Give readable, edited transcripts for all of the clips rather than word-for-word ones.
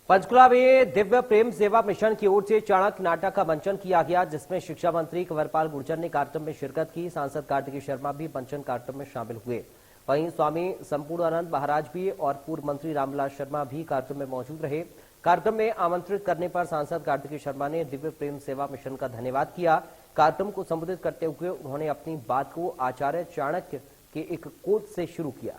पंचकुला में दिव्य प्रेम सेवा मिशन की ओर से चाणक्य नाटक का मंचन किया गया, जिसमें शिक्षा मंत्री कंवरपाल गुर्जर ने कार्यक्रम में शिरकत की। सांसद कार्तिकेय शर्मा भी मंचन कार्यक्रम में शामिल हुए। वहीं स्वामी संपूर्णानंद महाराज भी और पूर्व मंत्री रामविलास शर्मा भी कार्यक्रम में मौजूद रहे। कार्यक्रम में आमंत्रित करने पर सांसद कार्तिकेय शर्मा ने दिव्य प्रेम सेवा मिशन का धन्यवाद किया। कार्यक्रम को संबोधित करते हुए उन्होंने अपनी बात को आचार्य चाणक्य के एक कोट से शुरू किया।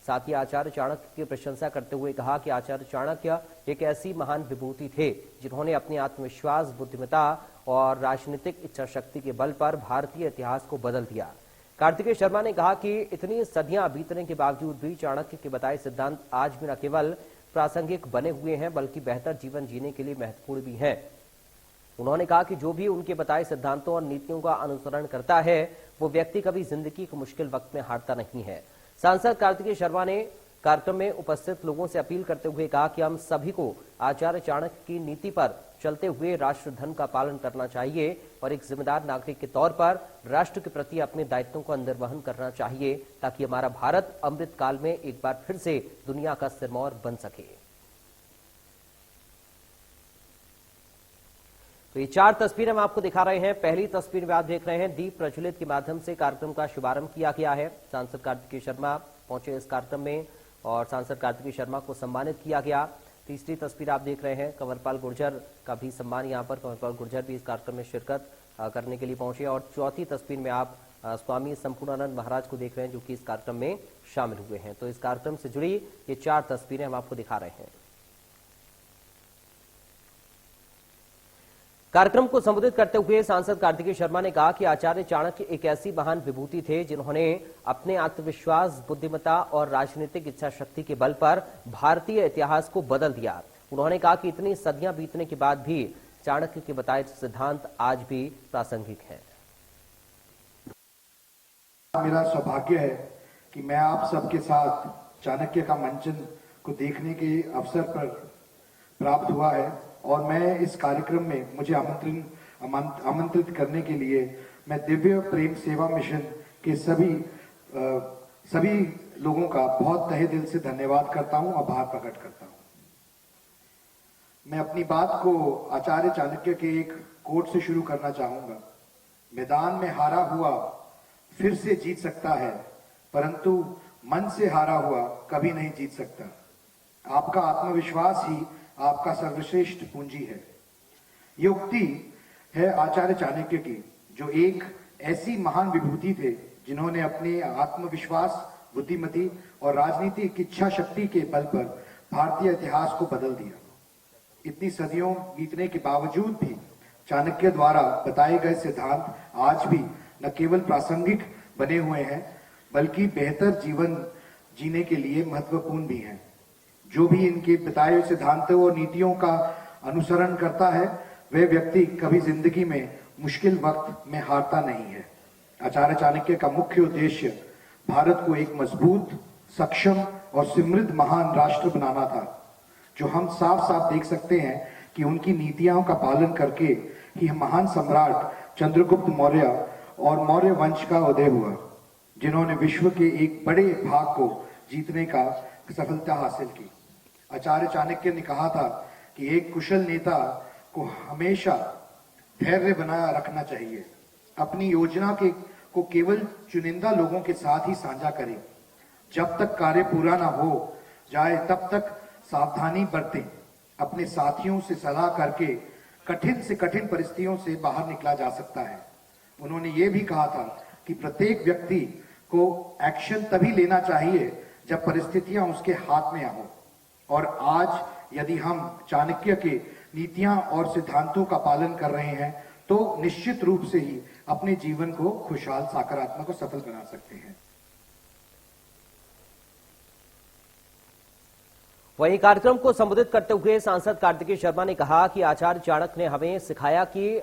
साथ ही आचार्य चाणक्य की प्रशंसा करते हुए कहा कि आचार्य चाणक्य एक ऐसी महान विभूति थे जिन्होंने अपने आत्मविश्वास, बुद्धिमत्ता और राजनीतिक इच्छा शक्ति के बल पर भारतीय इतिहास को बदल दिया। कार्तिकेय शर्मा ने कहा कि इतनी सदियां बीतने के बावजूद भी चाणक्य के बताए सिद्धांत आज भी न केवल प्रासंगिक बने हुए हैं बल्कि बेहतर जीवन जीने के लिए महत्वपूर्ण भी हैं। उन्होंने कहा कि जो भी उनके बताए सिद्धांतों और नीतियों का अनुसरण करता है वो व्यक्ति कभी जिंदगी के मुश्किल वक्त में हारता नहीं है। सांसद कार्तिकेय शर्मा ने कार्यक्रम में उपस्थित लोगों से अपील करते हुए कहा कि हम सभी को आचार्य चाणक्य की नीति पर चलते हुए राष्ट्र धर्म का पालन करना चाहिए और एक जिम्मेदार नागरिक के तौर पर राष्ट्र के प्रति अपने दायित्वों का निर्वहन करना चाहिए, ताकि हमारा भारत अमृत काल में एक बार फिर से दुनिया का सिरमौर बन सके। तो ये 4 तस्वीरें हम आपको दिखा रहे हैं। पहली तस्वीर में आप देख रहे हैं दीप प्रज्वलित के माध्यम से कार्यक्रम का शुभारंभ किया गया है। सांसद कार्तिकेय शर्मा पहुंचे इस कार्यक्रम में और सांसद कार्तिकेय शर्मा को सम्मानित किया गया। तीसरी तस्वीर आप देख रहे हैं कंवरपाल गुर्जर का भी सम्मान, यहाँ पर कंवरपाल गुर्जर भी इस कार्यक्रम में शिरकत करने के लिए पहुंचे। और चौथी तस्वीर में आप स्वामी संपूर्णानंद महाराज को देख रहे हैं जो कि इस कार्यक्रम में शामिल हुए हैं। तो इस कार्यक्रम से जुड़ी ये 4 तस्वीरें हम आपको दिखा रहे हैं। कार्यक्रम को संबोधित करते हुए सांसद कार्तिकेय शर्मा ने कहा कि आचार्य चाणक्य एक ऐसी महान विभूति थे जिन्होंने अपने आत्मविश्वास, बुद्धिमत्ता और राजनीतिक इच्छा शक्ति के बल पर भारतीय इतिहास को बदल दिया। उन्होंने कहा कि इतनी सदियां बीतने के बाद भी चाणक्य के बताए सिद्धांत आज भी प्रासंगिक हैं। मेरा सौभाग्य है कि मैं आप सबके साथ चाणक्य का मंचन को देखने के अवसर पर प्राप्त हुआ है और मैं इस कार्यक्रम में मुझे आमंत्रित करने के लिए मैं दिव्य प्रेम सेवा मिशन के सभी लोगों का बहुत तहे दिल से धन्यवाद करता हूं, आभार प्रकट करता हूं। मैं अपनी बात को आचार्य चाणक्य के एक कोट से शुरू करना चाहूंगा। मैदान में हारा हुआ फिर से जीत सकता है, परंतु मन से हारा हुआ कभी नहीं जीत सकता। आपका आत्मविश्वास ही आपका सर्वश्रेष्ठ पूंजी है। ये उक्ति है आचार्य चाणक्य की, जो एक ऐसी महान विभूति थे जिन्होंने अपने आत्मविश्वास, बुद्धिमती और राजनीतिक इच्छा शक्ति के बल पर भारतीय इतिहास को बदल दिया। इतनी सदियों बीतने के बावजूद भी चाणक्य द्वारा बताए गए सिद्धांत आज भी न केवल प्रासंगिक बने हुए हैं बल्कि बेहतर जीवन जीने के लिए महत्वपूर्ण भी हैं। जो भी इनके बताए हुए सिद्धांतों और नीतियों का अनुसरण करता है वह व्यक्ति कभी जिंदगी में मुश्किल वक्त में हारता नहीं है। आचार्य चाणक्य का मुख्य उद्देश्य भारत को एक मजबूत, सक्षम और समृद्ध महान राष्ट्र बनाना था, जो हम साफ साफ देख सकते हैं कि उनकी नीतियों का पालन करके ही महान सम्राट चंद्रगुप्त मौर्य और मौर्य वंश का उदय हुआ, जिन्होंने विश्व के एक बड़े भाग को जीतने का सफलता हासिल की। आचार्य चाणक्य ने कहा था कि एक कुशल नेता को हमेशा धैर्य बनाए रखना चाहिए। अपनी योजना को केवल चुनिंदा लोगों के साथ ही साझा करें। जब तक कार्य पूरा ना हो जाए तब तक सावधानी बरतें। अपने साथियों से सलाह करके कठिन से कठिन परिस्थितियों से बाहर निकला जा सकता है। उन्होंने ये भी कहा था कि प्रत्येक व्यक्ति को एक्शन तभी लेना चाहिए जब परिस्थितियां उसके हाथ में आए। और आज यदि हम चाणक्य के नीतियां और सिद्धांतों का पालन कर रहे हैं तो निश्चित रूप से ही अपने जीवन को खुशहाल, सकारात्मक और सफल बना सकते हैं। वहीं कार्यक्रम को संबोधित करते हुए सांसद कार्तिकेय शर्मा ने कहा कि आचार्य चाणक्य ने हमें सिखाया कि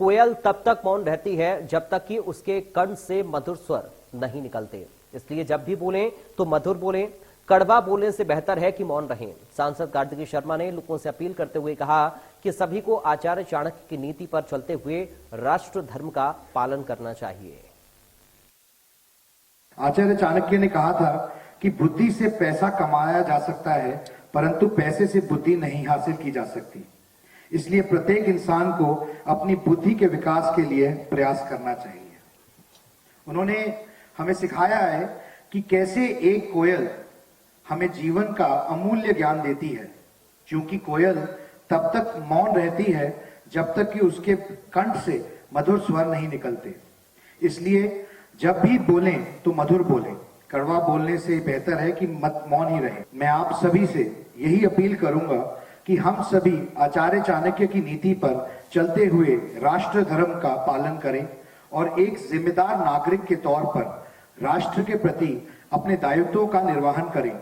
कोयल तब तक मौन रहती है जब तक कि उसके कंठ से मधुर स्वर नहीं निकलते। इसलिए जब भी बोलें तो मधुर बोलें, कड़वा बोलने से बेहतर है कि मौन रहें। सांसद कार्तिकेय शर्मा ने लोगों से अपील करते हुए कहा कि सभी को आचार्य चाणक्य की नीति पर चलते हुए राष्ट्र धर्म का पालन करना चाहिए। आचार्य चाणक्य ने कहा था कि बुद्धि से पैसा कमाया जा सकता है परंतु पैसे से बुद्धि नहीं हासिल की जा सकती। इसलिए प्रत्येक इंसान को अपनी बुद्धि के विकास के लिए प्रयास करना चाहिए। उन्होंने हमें सिखाया है कि कैसे एक कोयल हमें जीवन का अमूल्य ज्ञान देती है, क्योंकि कोयल तब तक मौन रहती है जब तक कि उसके कंठ से मधुर स्वर नहीं निकलते। इसलिए जब भी बोलें तो मधुर बोलें, कड़वा बोलने से बेहतर है कि मौन ही रहे। मैं आप सभी से यही अपील करूंगा कि हम सभी आचार्य चाणक्य की नीति पर चलते हुए राष्ट्र धर्म का पालन करें और एक जिम्मेदार नागरिक के तौर पर राष्ट्र के प्रति अपने दायित्वों का निर्वहन करें,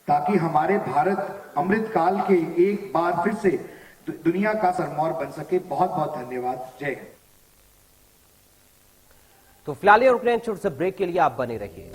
ताकि हमारे भारत अमृत काल के एक बार फिर से दुनिया का सरमौर बन सके। बहुत बहुत धन्यवाद। जय हिंद। तो फिलहाल ये रुक रहे हैं छोटे से ब्रेक के लिए, आप बने रहिए।